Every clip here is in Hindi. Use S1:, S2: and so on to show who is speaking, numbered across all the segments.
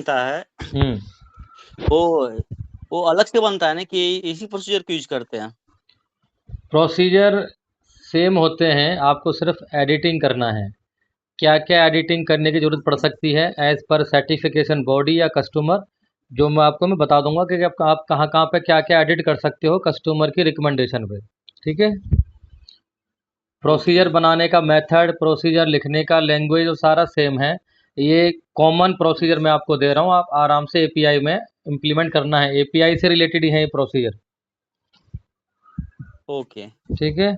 S1: बनता है
S2: हम्म।
S1: वो वो अलग से बनता है ना कि इसी प्रोसीजर को यूज करते हैं?
S2: प्रोसीजर सेम होते हैं, आपको सिर्फ एडिटिंग करना है। क्या क्या एडिटिंग करने की ज़रूरत पड़ सकती है एज पर सर्टिफिकेशन बॉडी या कस्टमर, जो मैं बता दूंगा कि आप कहाँ कहाँ पे क्या क्या एडिट कर सकते हो कस्टमर की रिकमेंडेशन पे। ठीक है।
S1: ओके।
S2: प्रोसीजर बनाने का मेथड, प्रोसीजर लिखने का लैंग्वेज, वो सारा सेम है। ये कॉमन प्रोसीजर मैं आपको दे रहा हूँ, आप आराम से एपीआई में इम्प्लीमेंट करना है, एपीआई से रिलेटेड ही है ये प्रोसीजर।
S1: ओके।
S2: ठीक है।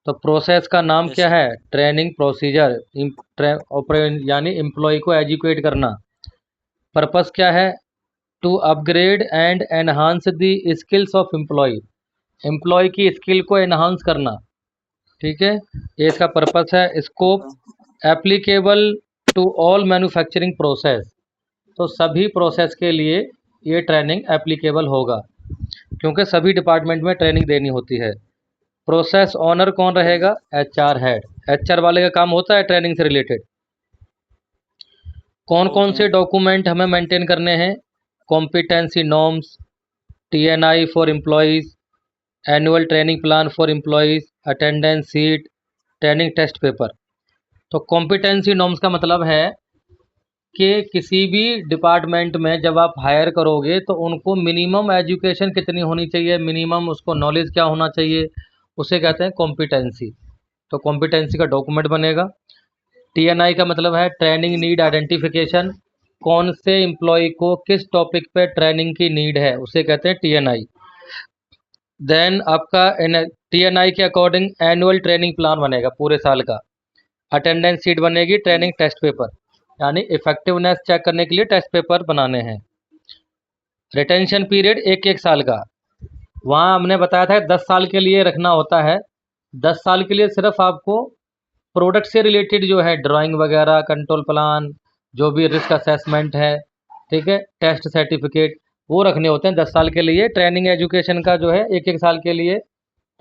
S2: तो प्रोसेस का नाम
S1: यस
S2: क्या
S1: सर।
S2: है? Training procedure. यानी एम्प्लॉय को एजुकेट करना। पर्पस क्या है? To upgrade and enhance the skills of employee. Employee की स्किल को एनहांस करना। ठीक है। ये इसका पर्पस है। Scope,
S1: okay.
S2: Applicable to all manufacturing process. तो सभी प्रोसेस के लिए ये ट्रेनिंग एप्लीकेबल होगा, क्योंकि सभी डिपार्टमेंट में ट्रेनिंग देनी होती है। प्रोसेस ऑनर कौन रहेगा? HR head. एचआर वाले का काम होता है ट्रेनिंग से रिलेटेड। कौन कौन
S1: ओके।
S2: से डॉक्यूमेंट हमें मेंटेन करने हैं? Competency norms, TNI for employees, annual training plan for employees, attendance sheet, training test paper. तो कॉम्पिटेंसी नॉर्म्स का मतलब है कि किसी भी डिपार्टमेंट में जब आप हायर करोगे तो उनको मिनिमम एजुकेशन कितनी होनी चाहिए, मिनिमम उसको नॉलेज क्या होना चाहिए, उसे कहते हैं कॉम्पिटेंसी। तो कॉम्पिटेंसी का डॉक्यूमेंट बनेगा। टीएनआई का मतलब है ट्रेनिंग नीड आइडेंटिफिकेशन। कौन से एम्प्लॉय को किस टॉपिक पे ट्रेनिंग की नीड है, उसे कहते हैं टीएनआई। देन आपका टीएनआई के अकॉर्डिंग एनुअल ट्रेनिंग प्लान बनेगा पूरे साल का। अटेंडेंस शीट बनेगी, ट्रेनिंग टेस्ट पेपर, यानी इफेक्टिवनेस चेक करने के लिए टेस्ट पेपर बनाने हैं। रिटेंशन पीरियड एक एक साल का। वहाँ हमने बताया था 10 साल के लिए रखना होता है। 10 साल के लिए सिर्फ आपको प्रोडक्ट से रिलेटेड जो है ड्राइंग वगैरह, कंट्रोल प्लान, जो भी रिस्क असेसमेंट है, ठीक है, टेस्ट सर्टिफिकेट, वो रखने होते हैं 10 साल के लिए। ट्रेनिंग एजुकेशन का जो है एक एक साल के लिए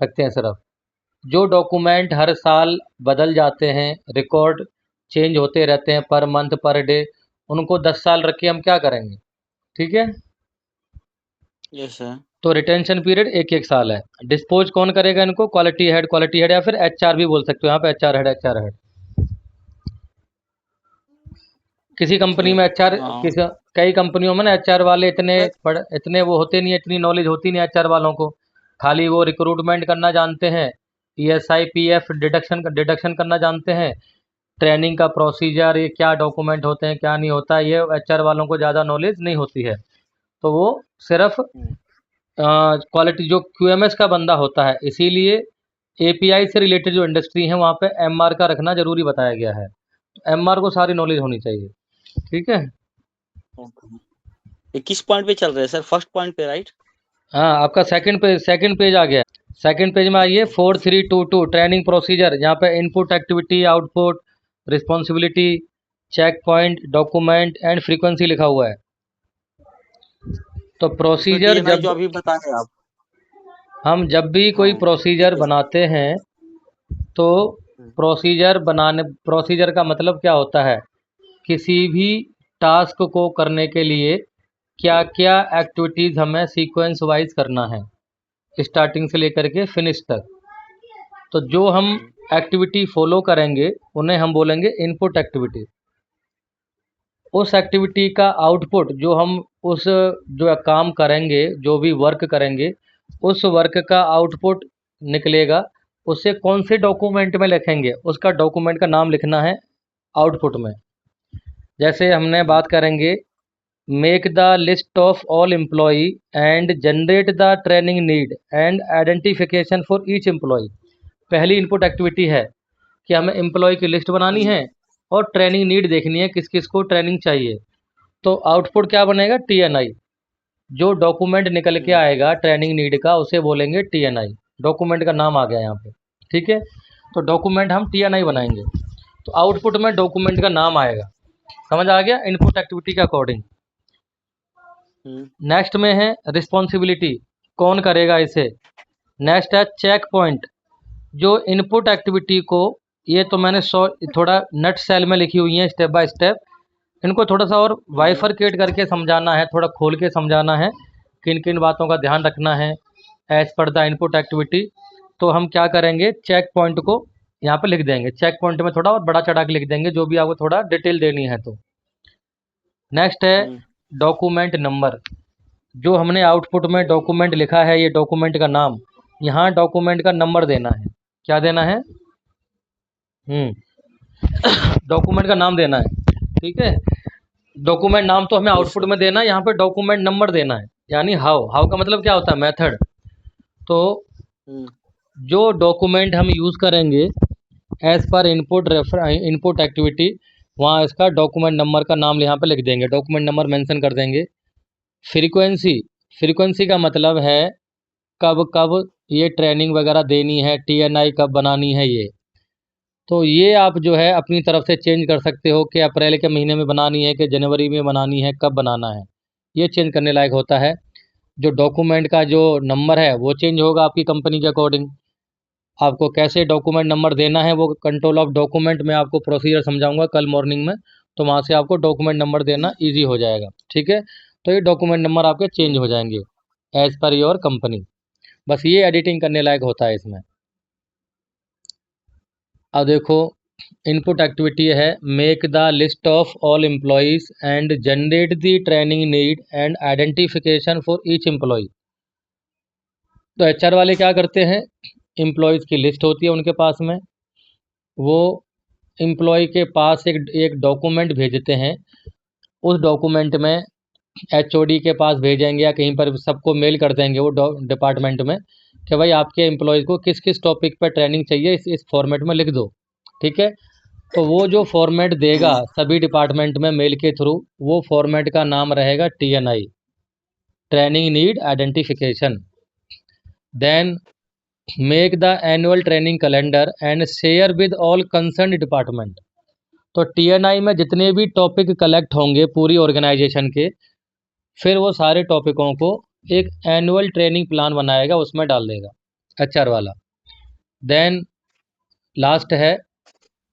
S2: रखते हैं सिर्फ। जो डॉक्यूमेंट हर साल बदल जाते हैं, रिकॉर्ड चेंज होते रहते हैं पर मंथ पर डे, उनको 10 साल रख के हम क्या करेंगे? ठीक है।
S1: Yes sir.
S2: तो रिटेंशन पीरियड एक एक साल है। डिस्पोज कौन करेगा इनको? क्वालिटी हेड या फिर एचआर भी बोल सकते हो यहाँ पे, एचआर हेड। किसी कंपनी
S1: ओके।
S2: में एचआर,
S1: हाँ
S2: किसी कई कंपनियों में ना एचआर वाले
S1: सर।
S2: इतने वो होते नहीं है, इतनी नॉलेज होती नहीं है एचआर वालों को। खाली वो रिक्रूटमेंट करना जानते हैं, ईएसआई पीएफ डिडक्शन करना जानते हैं। ट्रेनिंग का प्रोसीजर, ये क्या डॉक्यूमेंट होते हैं क्या नहीं होता, ये एचआर वालों को ज़्यादा नॉलेज नहीं होती है। तो वो सिर्फ
S1: हम्म।
S2: क्वालिटी जो क्यूएमएस का बंदा होता है, इसीलिए एपीआई से रिलेटेड जो इंडस्ट्री है वहाँ पे एमआर का रखना जरूरी बताया गया है। एमआर को सारी नॉलेज होनी चाहिए। ठीक है।
S1: ओके। ये किस पॉइंट पे चल रहे हैं सर? फर्स्ट पॉइंट पे, राइट?
S2: हाँ, आपका सेकंड पेज आ गया। सेकंड पेज में आइए,
S1: ओके।
S2: 4322 training procedure. यहाँ पे input activity, output, responsibility, check point, document and frequency लिखा हुआ है। तो
S1: इसमें
S2: प्रोसीजर
S1: टीएनआई जो
S2: जब
S1: अभी बताए आप।
S2: हम जब भी कोई
S1: हाँ।
S2: Procedure
S1: yes.
S2: बनाते हैं तो प्रोसीजर का मतलब क्या होता है? किसी भी टास्क को करने के लिए क्या क्या एक्टिविटीज़ हमें सीक्वेंस वाइज करना है, स्टार्टिंग से लेकर के फिनिश तक। तो जो हम एक्टिविटी फॉलो करेंगे उन्हें हम बोलेंगे इनपुट एक्टिविटी। उस एक्टिविटी का आउटपुट जो हम उस जो काम करेंगे, जो भी वर्क करेंगे, उस वर्क का आउटपुट निकलेगा, उसे कौन से डॉक्यूमेंट में लिखेंगे, उसका डॉक्यूमेंट का नाम लिखना है आउटपुट में। जैसे हमने बात करेंगे, make the list of all employ and generate the training need and identification for each employ. पहली इनपुट एक्टिविटी है कि हमें एम्प्लॉय की लिस्ट बनानी है और ट्रेनिंग नीड देखनी है, किस किस को ट्रेनिंग चाहिए। तो आउटपुट क्या बनेगा? टीएनआई। जो डॉक्यूमेंट निकल के आएगा ट्रेनिंग नीड का, उसे बोलेंगे टीएनआई। डॉक्यूमेंट का नाम आ गया यहाँ पे। ठीक है। तो डॉक्यूमेंट हम टीएनआई बनाएंगे, तो आउटपुट में डॉक्यूमेंट का नाम आएगा। समझ आ गया? इनपुट एक्टिविटी के अकॉर्डिंग। नेक्स्ट में है रिस्पॉन्सिबिलिटी। कौन करेगा इसे? नेक्स्ट है चेक पॉइंट। जो इनपुट एक्टिविटी को, ये तो मैंने थोड़ा नट सेल में लिखी हुई है स्टेप बाय स्टेप। इनको थोड़ा सा और बाइफरकेट करके समझाना है, थोड़ा खोल के समझाना है, किन किन बातों का ध्यान रखना है as per the input activity. तो हम क्या करेंगे, चेक पॉइंट को यहाँ पे लिख देंगे, चेक पॉइंट में थोड़ा और बड़ा चढ़ा के लिख देंगे, जो भी आपको थोड़ा डिटेल देनी है। तो नेक्स्ट है डॉक्यूमेंट नंबर। जो हमने आउटपुट में डॉक्यूमेंट लिखा है, ये डॉक्यूमेंट का नाम, यहाँ डॉक्यूमेंट का नंबर देना है। क्या देना है? डॉक्यूमेंट का नाम देना है, ठीक है। डॉक्यूमेंट नाम तो हमें आउटपुट में देना है, यहाँ पे डॉक्यूमेंट नंबर देना है, यानी हाउ। हाउ का मतलब क्या होता है? मेथड। तो जो डॉक्यूमेंट हम यूज़ करेंगे एज पर इनपुट एक्टिविटी, वहाँ इसका डॉक्यूमेंट नंबर का नाम यहाँ पे लिख देंगे, डॉक्यूमेंट नंबर मेंशन कर देंगे। फ्रीक्वेंसी, फ्रीक्वेंसी का मतलब है कब कब ये ट्रेनिंग वगैरह देनी है, TNI कब बनानी है ये। तो ये आप जो है अपनी तरफ से चेंज कर सकते हो कि अप्रैल के महीने में बनानी है कि जनवरी में बनानी है, कब बनाना है, ये चेंज करने लायक होता है। जो डॉक्यूमेंट का जो नंबर है वो चेंज होगा आपकी कंपनी के अकॉर्डिंग। आपको कैसे डॉक्यूमेंट नंबर देना है वो कंट्रोल ऑफ डॉक्यूमेंट में आपको प्रोसीजर समझाऊंगा कल मॉर्निंग में, तो वहाँ से आपको डॉक्यूमेंट नंबर देना ईजी हो जाएगा, ठीक है। तो ये डॉक्यूमेंट नंबर आपके चेंज हो जाएंगे एज पर योर कंपनी। बस ये एडिटिंग करने लायक होता है इसमें। अब देखो, इनपुट एक्टिविटी है make the list of all employees and generate the training need and identification for each employ. तो HR वाले क्या करते हैं, एम्प्लॉयज़ की लिस्ट होती है उनके पास में, वो एम्प्लॉय के पास एक डॉक्यूमेंट भेजते हैं। उस डॉक्यूमेंट में HOD के पास भेजेंगे या कहीं पर सबको मेल कर देंगे वो डिपार्टमेंट में कि भाई आपके एम्प्लॉयज़ को किस किस टॉपिक पर ट्रेनिंग चाहिए, इस फॉर्मेट में लिख दो, ठीक है। तो वो जो फॉर्मेट देगा सभी डिपार्टमेंट में मेल के थ्रू, वो फॉर्मेट का नाम रहेगा TNI, training need identification. Then make the annual training calendar and share with all concern department. तो TNI में जितने भी टॉपिक कलेक्ट होंगे पूरी ऑर्गेनाइजेशन के, फिर वो सारे टॉपिकों को एक एनुअल ट्रेनिंग प्लान बनाएगा, उसमें डाल देगा HR वाला। देन लास्ट है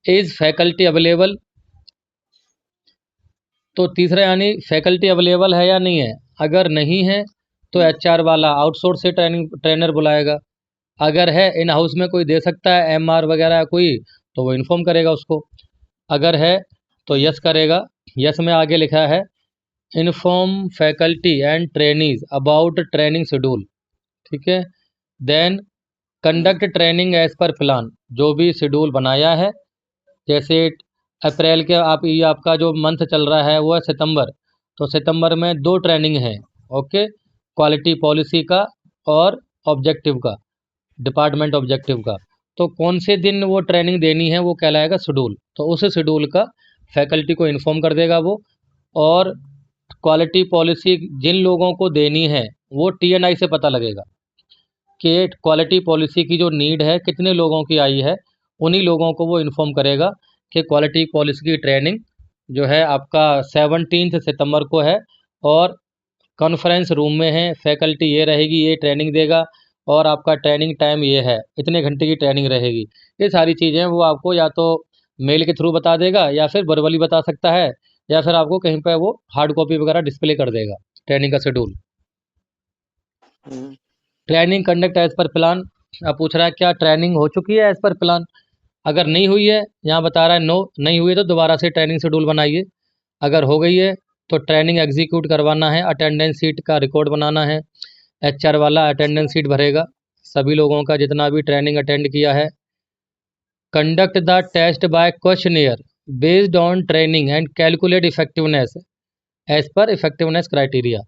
S2: इज फैकल्टी अवेलेबल। तो तीसरा यानी फैकल्टी अवेलेबल है या नहीं है, अगर नहीं है तो HR वाला आउटसोर्स से ट्रेनर बुलाएगा। अगर है इन हाउस में कोई दे सकता है MR वगैरह कोई, तो वो इन्फॉर्म करेगा उसको। अगर है तो यस करेगा। यस में आगे लिखा है inform faculty and trainees about training schedule, ठीक है। Then conduct training as per plan, जो भी शेड्यूल बनाया है, जैसे अप्रैल के ये आपका जो मंथ चल रहा है वो है सितंबर, तो सितंबर में 2 ट्रेनिंग है, ओके, क्वालिटी पॉलिसी का और ऑब्जेक्टिव का, डिपार्टमेंट ऑब्जेक्टिव का। तो कौन से दिन वो ट्रेनिंग देनी है वो कहलाएगा शेड्यूल, तो उस शेड्यूल का फैकल्टी को इन्फॉर्म कर देगा वो। और क्वालिटी पॉलिसी जिन लोगों को देनी है वो TNI से पता लगेगा कि क्वालिटी पॉलिसी की जो नीड है कितने लोगों की आई है, उन्हीं लोगों को वो इन्फॉर्म करेगा कि क्वालिटी पॉलिसी की ट्रेनिंग जो है आपका 17 सितंबर को है और कॉन्फ्रेंस रूम में है, फैकल्टी ये रहेगी, ये ट्रेनिंग देगा और आपका ट्रेनिंग टाइम ये है, इतने घंटे की ट्रेनिंग रहेगी। ये सारी चीज़ें वो आपको या तो मेल के थ्रू बता देगा या फिर वर्बली बता सकता है, या फिर आपको कहीं पर वो हार्ड कॉपी वगैरह डिस्प्ले कर देगा ट्रेनिंग का schedule. Training conduct as per plan. अब पूछ रहा है क्या ट्रेनिंग हो चुकी है एज पर प्लान। अगर नहीं हुई है, यहाँ बता रहा है नो, नहीं हुई तो दोबारा से ट्रेनिंग शेड्यूल बनाइए। अगर हो गई है तो ट्रेनिंग एग्जीक्यूट करवाना है, अटेंडेंस शीट का रिकॉर्ड बनाना है। HR वाला अटेंडेंस शीट भरेगा सभी लोगों का जितना भी ट्रेनिंग अटेंड किया है। Conduct the test by questionnaire based on training and calculate effectiveness as per effectiveness criteria.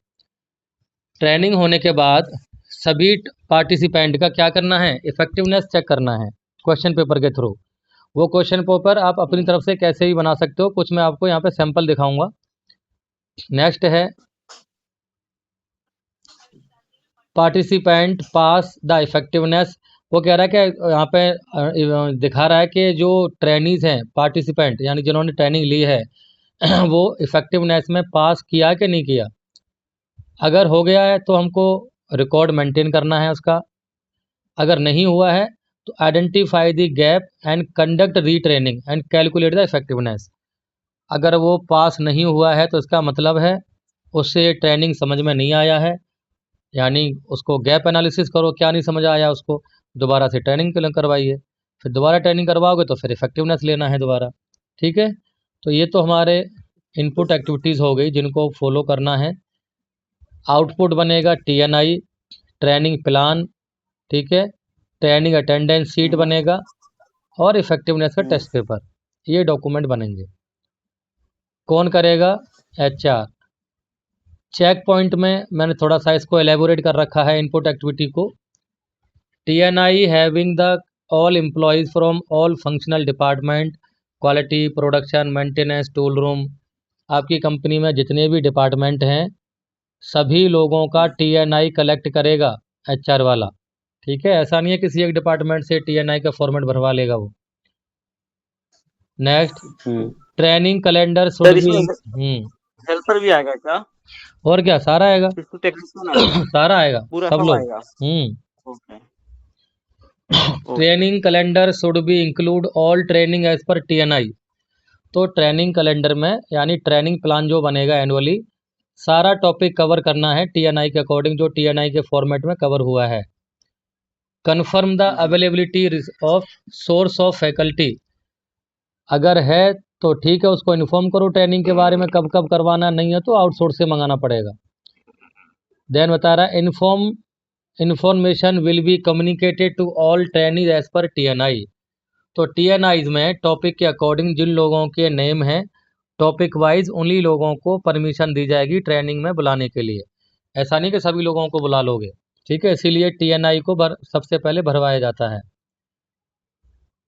S2: Training होने के बाद सभी पार्टिसिपेंट का क्या करना है, इफेक्टिवनेस चेक करना है क्वेश्चन पेपर के थ्रू। वो क्वेश्चन पेपर आप अपनी तरफ से कैसे भी बना सकते हो, कुछ मैं आपको यहाँ पे सैंपल दिखाऊंगा। नेक्स्ट है पार्टिसिपेंट पास द इफेक्टिवनेस। वो कह रहा है कि यहाँ पे दिखा रहा है कि जो ट्रेनीज हैं, पार्टिसिपेंट यानी जिन्होंने ट्रेनिंग ली है वो इफेक्टिवनेस में पास किया कि नहीं किया। अगर हो गया है तो हमको रिकॉर्ड मेंटेन करना है उसका। अगर नहीं हुआ है तो identify the gap and conduct retraining and calculate the effectiveness. अगर वो पास नहीं हुआ है तो इसका मतलब है उससे ट्रेनिंग समझ में नहीं आया है, यानी उसको गैप एनालिसिस करो, क्या नहीं समझ आया उसको, दोबारा से ट्रेनिंग करवाइए। फिर दोबारा ट्रेनिंग करवाओगे तो फिर इफेक्टिवनेस लेना है दोबारा। ठीक है, तो ये तो हमारे इनपुट एक्टिविटीज़ हो गई जिनको फॉलो करना है। आउटपुट बनेगा TNI, ट्रेनिंग प्लान, ठीक है, ट्रेनिंग अटेंडेंस शीट बनेगा और इफेक्टिवनेस का टेस्ट पेपर। ये डॉक्यूमेंट बनेंगे। कौन करेगा? HR। चेक पॉइंट में मैंने थोड़ा सा इसको एलेबोरेट कर रखा है इनपुट एक्टिविटी को। TNI having the all employees from all functional department, quality, production, maintenance, tool room. आपकी कंपनी में जितने भी डिपार्टमेंट हैं सभी लोगों का TNI कलेक्ट करेगा HR वाला। ठीक है, ऐसा नहीं है किसी एक डिपार्टमेंट से TNI का फॉर्मेट भरवा लेगा वो। Next, training calendar should
S1: sir
S2: be.
S1: इसमें हेल्पर भी आएगा क्या?
S2: और क्या, सारा आएगा।
S1: इसको टेक्नीशियन आएगा,
S2: सारा आएगा,
S1: पूरा
S2: सब
S1: सब
S2: लोग।
S1: आएगा। Okay
S2: training calendar should be include all training as per TNI। तो ट्रेनिंग कैलेंडर में यानी ट्रेनिंग प्लान जो बनेगा एनुअली, सारा टॉपिक कवर करना है TNI के अकॉर्डिंग, जो TNI के फॉर्मेट में कवर हुआ है। Confirm the availability of source of faculty. अगर है तो ठीक है, उसको इन्फॉर्म करो ट्रेनिंग के बारे में, कब कब करवाना, नहीं है तो आउटसोर्स से मंगाना पड़ेगा। देन बता रहा है information will be communicated to all training as per TNI। तो TNIs में टॉपिक के अकॉर्डिंग जिन लोगों के नेम हैं टॉपिक वाइज उन्हीं लोगों को परमिशन दी जाएगी ट्रेनिंग में बुलाने के लिए। ऐसा नहीं कि सभी लोगों को बुला लोगे। ठीक है, इसीलिए TNI को सबसे पहले भरवाया जाता है।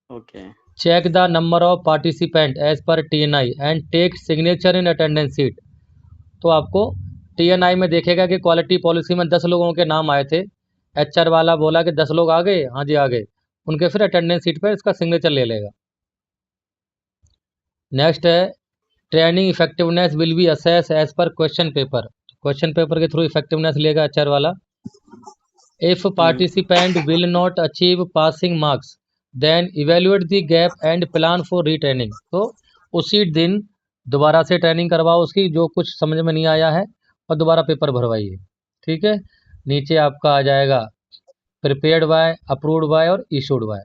S1: Okay
S2: check the number of participant as per TNI and take signature in attendance sheet. तो आपको TNI में देखेगा कि क्वालिटी पॉलिसी में 10 लोगों के नाम आए थे, HR वाला बोला कि 10 लोग आ गए, हाँ जी आ गए, उनके फिर अटेंडेंस शीट पर इसका सिग्नेचर ले लेगा। नेक्स्ट है training effectiveness will be assess as per question paper. Question paper के थ्रू इफेक्टिवनेस लेगा HR वाला। If participant will not achieve passing marks then evaluate the gap and plan for retraining. तो उसी दिन दोबारा से ट्रेनिंग करवाओ उसकी, जो कुछ समझ में नहीं आया है, और दोबारा पेपर भरवाइए। ठीक है, नीचे आपका आ जाएगा प्रिपेयर्ड बाय, अप्रूव्ड बाय और इशूड बाय।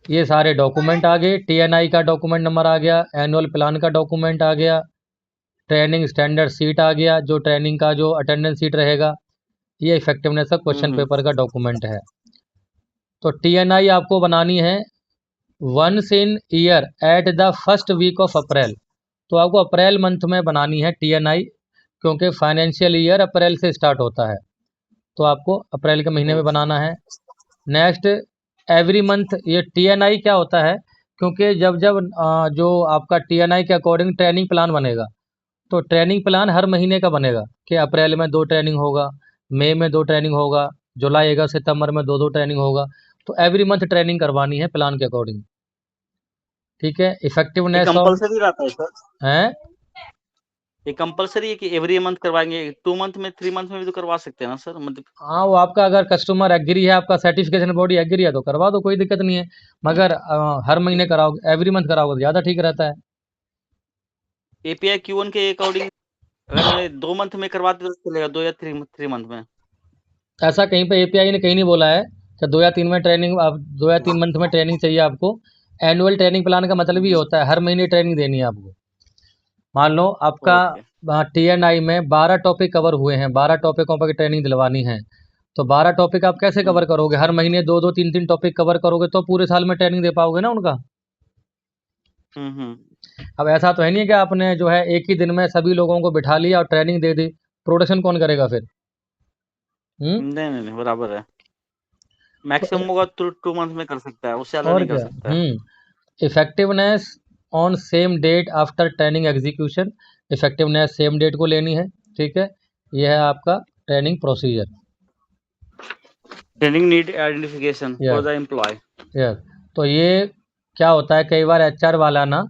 S2: ये सारे डॉक्यूमेंट आ गए। TNI का डॉक्यूमेंट नंबर आ गया, एनुअल प्लान का डॉक्यूमेंट आ गया, ट्रेनिंग स्टैंडर्ड सीट आ गया, जो ट्रेनिंग का जो अटेंडेंस सीट रहेगा, ये इफेक्टिवनेस का क्वेश्चन पेपर का डॉक्यूमेंट है। तो TNI आपको बनानी है once in year at the first week of April. तो आपको अप्रैल मंथ में बनानी है TNI, क्योंकि फाइनेंशियल ईयर अप्रैल से स्टार्ट होता है, तो आपको अप्रैल के महीने में बनाना है। Next, every month. ये TNI क्या होता है, क्योंकि जब जब जो आपका TNI के अकॉर्डिंग ट्रेनिंग प्लान बनेगा, तो ट्रेनिंग प्लान हर महीने का बनेगा कि अप्रैल में 2 ट्रेनिंग होगा, मई में 2 ट्रेनिंग होगा, जुलाई अगस्त सितंबर में 2 ट्रेनिंग होगा। तो एवरी मंथ ट्रेनिंग करवानी है प्लान के अकॉर्डिंग। ठीक है,
S1: ये
S2: इफेक्टिवनेस ऑफ
S1: कंपलसरी रहता है सर?
S2: है।
S1: ये कंपलसरी है कि एवरी मंथ करवाएंगे? 2 मंथ में 3 मंथ में भी तो करवा सकते हैं ना सर? मतलब
S2: हाँ, वो आपका अगर कस्टमर एग्री है, आपका सर्टिफिकेशन बॉडी एग्री है तो करवा दो, कोई दिक्कत नहीं है। मगर हर महीने कराओगे, एवरी मंथ कराओगे तो ज़्यादा ठीक रहता है।
S1: API Q1 के अकॉर्डिंग अगर मैं 2 मंथ में करवाते तो चलेगा, 2 या 3 मंथ में?
S2: ऐसा कहीं पे API ने कहीं नहीं बोला है कि 2 या 3 में ट्रेनिंग, आप 2 या 3 मंथ में ट्रेनिंग चाहिए आपको। एनुअल ट्रेनिंग प्लान का मतलब ही होता है हर महीने ट्रेनिंग देनी है आपको। मान लो आपका
S1: ओके
S2: TNI में 12 टॉपिक कवर हुए हैं, 12 टॉपिकों पर ट्रेनिंग दिलवानी है, तो 12 टॉपिक आप कैसे कवर करोगे? हर महीने 2-2 3-3 टॉपिक कवर करोगे तो पूरे साल में ट्रेनिंग दे पाओगे ना उनका। अब ऐसा तो है नहीं कि आपने जो है एक ही दिन में सभी लोगों को बिठा लिया और ट्रेनिंग दे दी, प्रोडक्शन कौन करेगा फिर?
S1: नहीं बराबर है।
S2: तो
S1: मैक्सिमम होगा तो 2 मंथ में कर सकता है, उससे ज़्यादा
S2: और
S1: नहीं कर
S2: क्या।
S1: सकता है।
S2: Effectiveness on same date after training execution. Effectiveness same date को लेनी है। ठीक है, यह है आपका training procedure.
S1: Training need identification for
S2: yes
S1: the employee.
S2: Yes. तो ये क्या होता है, कई बार HR वाला ना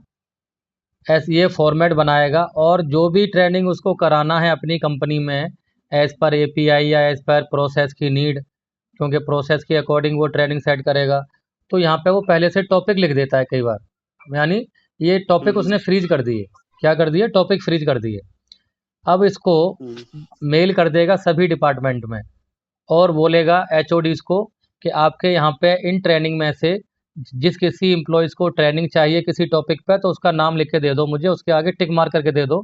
S2: ये फॉर्मेट बनाएगा और जो भी ट्रेनिंग उसको कराना है अपनी कंपनी में एज पर API या एज पर प्रोसेस की नीड, क्योंकि प्रोसेस के अकॉर्डिंग वो ट्रेनिंग सेट करेगा, तो यहाँ पे वो पहले से टॉपिक लिख देता है कई बार। यानी ये टॉपिक उसने फ्रीज कर दिए। क्या कर दिए? टॉपिक फ्रीज कर दिए। अब इसको मेल कर देगा सभी डिपार्टमेंट में और बोलेगा एचओडीज को कि आपके यहाँ पे इन ट्रेनिंग में से जिस किसी एम्प्लॉयज़ को ट्रेनिंग चाहिए किसी टॉपिक पे, तो उसका नाम लिख के दे दो मुझे, उसके आगे टिक मार करके दे दो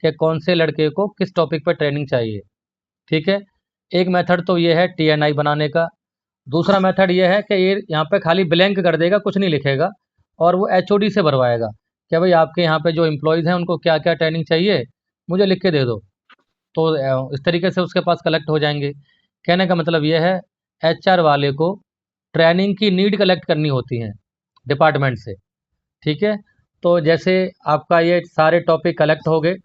S2: कि कौन से लड़के को किस टॉपिक पे ट्रेनिंग चाहिए। ठीक है, एक मेथड तो ये है टीएनआई बनाने का। दूसरा मेथड ये है कि ये यहाँ पे खाली ब्लैंक कर देगा, कुछ नहीं लिखेगा और वो एचओडी से भरवाएगा कि भाई आपके यहाँ पे जो एम्प्लॉयज़ हैं उनको क्या क्या ट्रेनिंग चाहिए, मुझे लिख के दे दो। तो इस तरीके से उसके पास कलेक्ट हो जाएंगे। कहने का मतलब ये है एचआर वाले को ट्रेनिंग की नीड कलेक्ट करनी होती है डिपार्टमेंट से। ठीक है, तो जैसे आपका ये सारे टॉपिक कलेक्ट हो गए।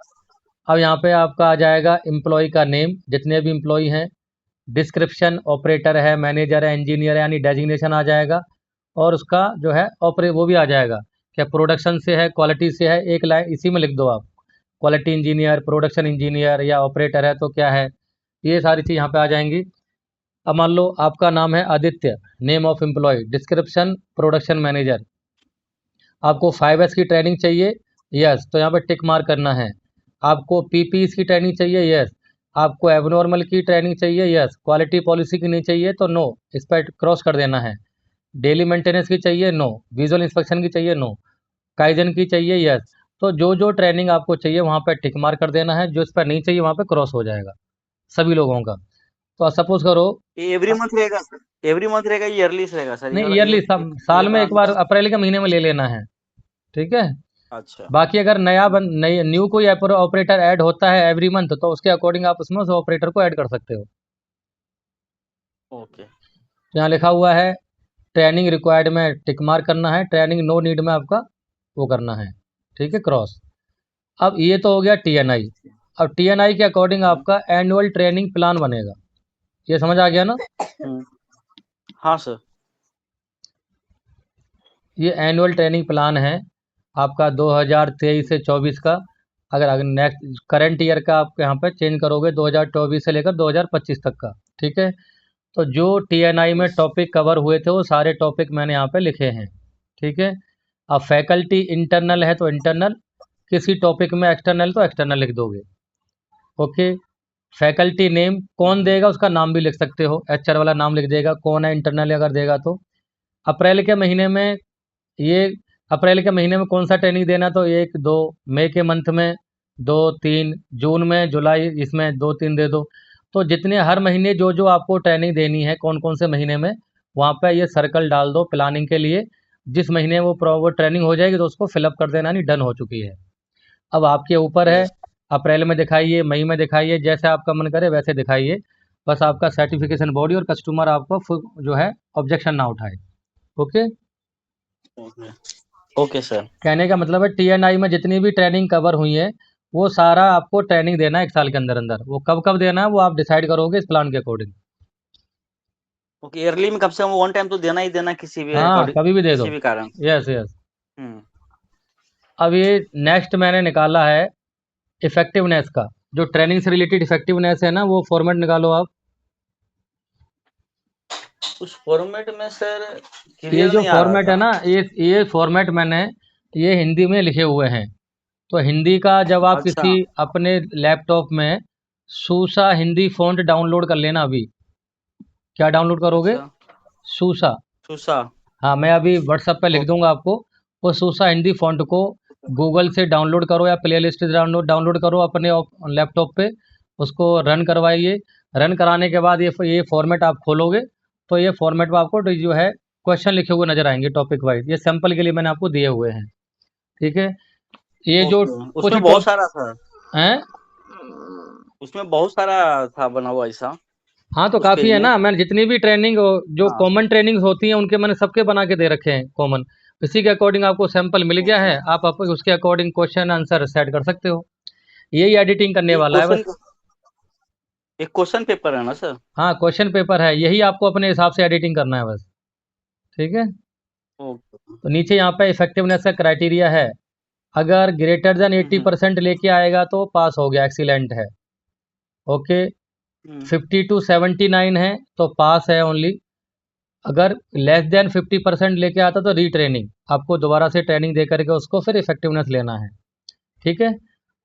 S2: अब यहाँ पे आपका आ जाएगा एम्प्लॉय का नेम, जितने भी एम्प्लॉय हैं, डिस्क्रिप्शन, ऑपरेटर है, मैनेजर है, इंजीनियर है, यानी डेजिग्नेशन आ जाएगा और उसका जो है वो भी आ जाएगा। क्या प्रोडक्शन से है, क्वालिटी से है, एक लाइन इसी में लिख दो आप, क्वालिटी इंजीनियर, प्रोडक्शन इंजीनियर या ऑपरेटर है तो क्या है, ये सारी चीज़ यहाँ पे आ जाएंगी। अब मान लो आपका नाम है Aditya, name of employee, description production manager, आपको 5S की ट्रेनिंग चाहिए, यस, तो यहाँ पे टिक मार्क करना है। आपको पीपीएस की ट्रेनिंग चाहिए, यस। आपको एबनॉर्मल की ट्रेनिंग चाहिए, यस। क्वालिटी पॉलिसी की नहीं चाहिए तो नो, इस पर क्रॉस कर देना है। डेली मेंटेनेंस की चाहिए, नो। विजुअल इंस्पेक्शन की चाहिए, नो। काइजन की चाहिए, यस। तो जो जो ट्रेनिंग आपको चाहिए वहाँ पर टिक मार्क कर देना है, जो इस पर नहीं चाहिए वहाँ पर क्रॉस हो जाएगा सभी लोगों का। तो सपोज करो,
S1: ये एवरी मंथ रहेगा सर? एवरी मंथ रहेगा, ईयरली रहेगा सर ये
S2: नहीं
S1: वाला?
S2: ईयरली,
S1: ये
S2: साल में एक बार
S1: वाला
S2: अप्रैल के महीने में ले लेना है। ठीक है,
S1: अच्छा।
S2: बाकी अगर नई न्यू कोई ऑपरेटर ऐड होता है एवरी मंथ, तो उसके अकॉर्डिंग आप उसमें उस ऑपरेटर को ऐड कर सकते हो।
S1: ओके।
S2: यहाँ लिखा हुआ है ट्रेनिंग रिक्वायर्ड में टिक मार्क करना है, ट्रेनिंग नो नीड में आपका वो करना है। ठीक है, क्रॉस। अब ये तो हो गया टीएनआई। अब टीएनआई के अकॉर्डिंग आपका एनुअल ट्रेनिंग प्लान बनेगा। ये समझ आ गया ना?
S1: हाँ सर।
S2: ये एनुअल ट्रेनिंग प्लान है आपका 2023 से 24 का। अगर नेक्स्ट करंट ईयर का आप यहाँ पे चेंज करोगे 2024 से लेकर 2025 तक का। ठीक है, तो जो टीएनआई में टॉपिक कवर हुए थे वो सारे टॉपिक मैंने यहाँ पे लिखे हैं। ठीक है, अब फैकल्टी इंटरनल है तो इंटरनल, किसी टॉपिक में एक्सटर्नल तो एक्सटर्नल लिख दोगे। ओके, फैकल्टी नेम कौन देगा उसका नाम भी लिख सकते हो, एचआर वाला नाम लिख देगा कौन है इंटरनल अगर देगा तो। अप्रैल के महीने में ये अप्रैल के महीने में कौन सा ट्रेनिंग देना, तो 1 2 मई के मंथ में 2 3, जून में, जुलाई इसमें 2 3 दे दो। तो जितने हर महीने जो जो आपको ट्रेनिंग देनी है कौन कौन से महीने में, वहाँ पे ये सर्कल डाल दो प्लानिंग के लिए। जिस महीने वो ट्रेनिंग हो जाएगी तो उसको फिलअप कर देना, नहीं डन हो चुकी है। अब आपके ऊपर है, अप्रैल में दिखाइए, मई में दिखाइए, जैसे आपका मन करे वैसे दिखाइए। बस आपका सर्टिफिकेशन बॉडी और कस्टमर आपको जो है ऑब्जेक्शन ना उठाए। Okay,
S1: okay sir.
S2: कहने का मतलब है टीएनआई में जितनी भी ट्रेनिंग कवर हुई है वो सारा आपको ट्रेनिंग देना है 1 साल के अंदर अंदर। वो कब कब देना है वो आप डिसाइड करोगे इस प्लान के अकॉर्डिंग।
S1: ओके, ईयरली में कम से कम वन टाइम तो देना ही देना, किसी भी
S2: हाँ, कभी भी दे
S1: किसी
S2: दो।
S1: भी कारण।
S2: Yes yes.
S1: हम्म।
S2: अब ये नेक्स्ट मैंने निकाला है इफेक्टिवनेस का। जो ट्रेनिंग से रिलेटेड इफेक्टिवनेस है ना, वो फॉर्मेट निकालो आप।
S1: उस फॉर्मेट में सर
S2: ये
S1: क्लियर
S2: जो
S1: नहीं आ रहा
S2: फॉर्मेट है
S1: था।
S2: ना, ये फॉर्मेट मैंने ये हिंदी में लिखे हुए हैं। तो हिंदी का जब आप
S1: अच्छा।
S2: किसी अपने लैपटॉप में सूसा हिंदी फ़ॉन्ट डाउनलोड कर लेना अभी। क्या डाउनलोड करोगे?
S1: अच्छा।
S2: सूसा।
S1: चूसा।
S2: हाँ, मैं अभी व्हाट्सएप पे लिख
S1: ओके।
S2: दूंगा आपको। वो सूसा हिंदी फ़ॉन्ट को गूगल से डाउनलोड करो या प्ले लिस्ट से डाउनलोड करो अपने लैपटॉप पे। उसको रन करवाइए। रन कराने के बाद ये फॉर्मेट आप खोलोगे तो ये फॉर्मेट में आपको जो है क्वेश्चन लिखे हुए नज़र आएंगे टॉपिक वाइज। ये सैंपल के लिए मैंने आपको दिए हुए हैं। ठीक है, ये जो
S1: ओके,
S2: कुछ
S1: उसमें बहुत सारा था।
S2: हैं।
S1: उसमें बहुत सारा था बना हुआ ऐसा।
S2: हाँ, तो
S1: उस
S2: काफ़ी
S1: पेज
S2: है
S1: में।
S2: ना, मैंने जितनी भी ट्रेनिंग जो
S1: हाँ।
S2: कॉमन ट्रेनिंग होती हैं उनके मैंने सबके बना के दे रखे हैं कॉमन। इसी के अकॉर्डिंग आपको सैंपल मिल गया
S1: ओके।
S2: है, आप उसके अकॉर्डिंग क्वेश्चन आंसर सेट कर सकते हो। यही एडिटिंग करने
S1: ये
S2: वाला है
S1: क्वेश्चन,
S2: बस।
S1: एक क्वेश्चन पेपर है ना सर?
S2: हाँ, क्वेश्चन पेपर है, यही आपको अपने हिसाब से एडिटिंग करना है बस। ठीक है,
S1: ओके।
S2: तो नीचे यहाँ पे इफेक्टिवनेस का क्राइटेरिया है। अगर ग्रेटर देन 80% लेके आएगा तो पास हो गया, एक्सीलेंट है। Okay,
S1: hmm.
S2: 50 to 79 है तो पास है ओनली। अगर लेस देन 50% लेके आता तो रीट्रेनिंग, आपको दोबारा से ट्रेनिंग दे करके उसको फिर इफेक्टिवनेस लेना है। ठीक है,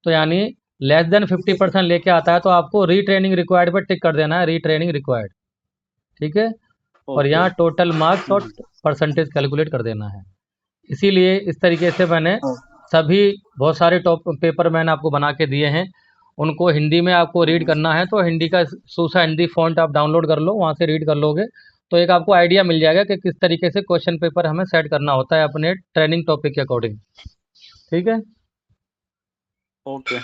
S2: तो यानी लेस देन 50% लेके आता है तो आपको रीट्रेनिंग रिक्वायर्ड पर टिक कर देना है, रीट्रेनिंग रिक्वायर्ड। ठीक है, और
S1: ओके।
S2: यहाँ टोटल मार्क्स और परसेंटेज कैलकुलेट कर देना है। इसीलिए इस तरीके से मैंने सभी बहुत सारे टॉप पेपर मैंने आपको बना के दिए हैं, उनको हिंदी में आपको रीड करना है तो हिंदी का सूसा हिंदी फॉन्ट आप डाउनलोड कर लो, वहाँ से रीड कर लोगे तो एक आपको आइडिया मिल जाएगा कि किस तरीके से क्वेश्चन पेपर हमें सेट करना होता है अपने ट्रेनिंग टॉपिक के अकॉर्डिंग। ठीक है।
S1: ओके।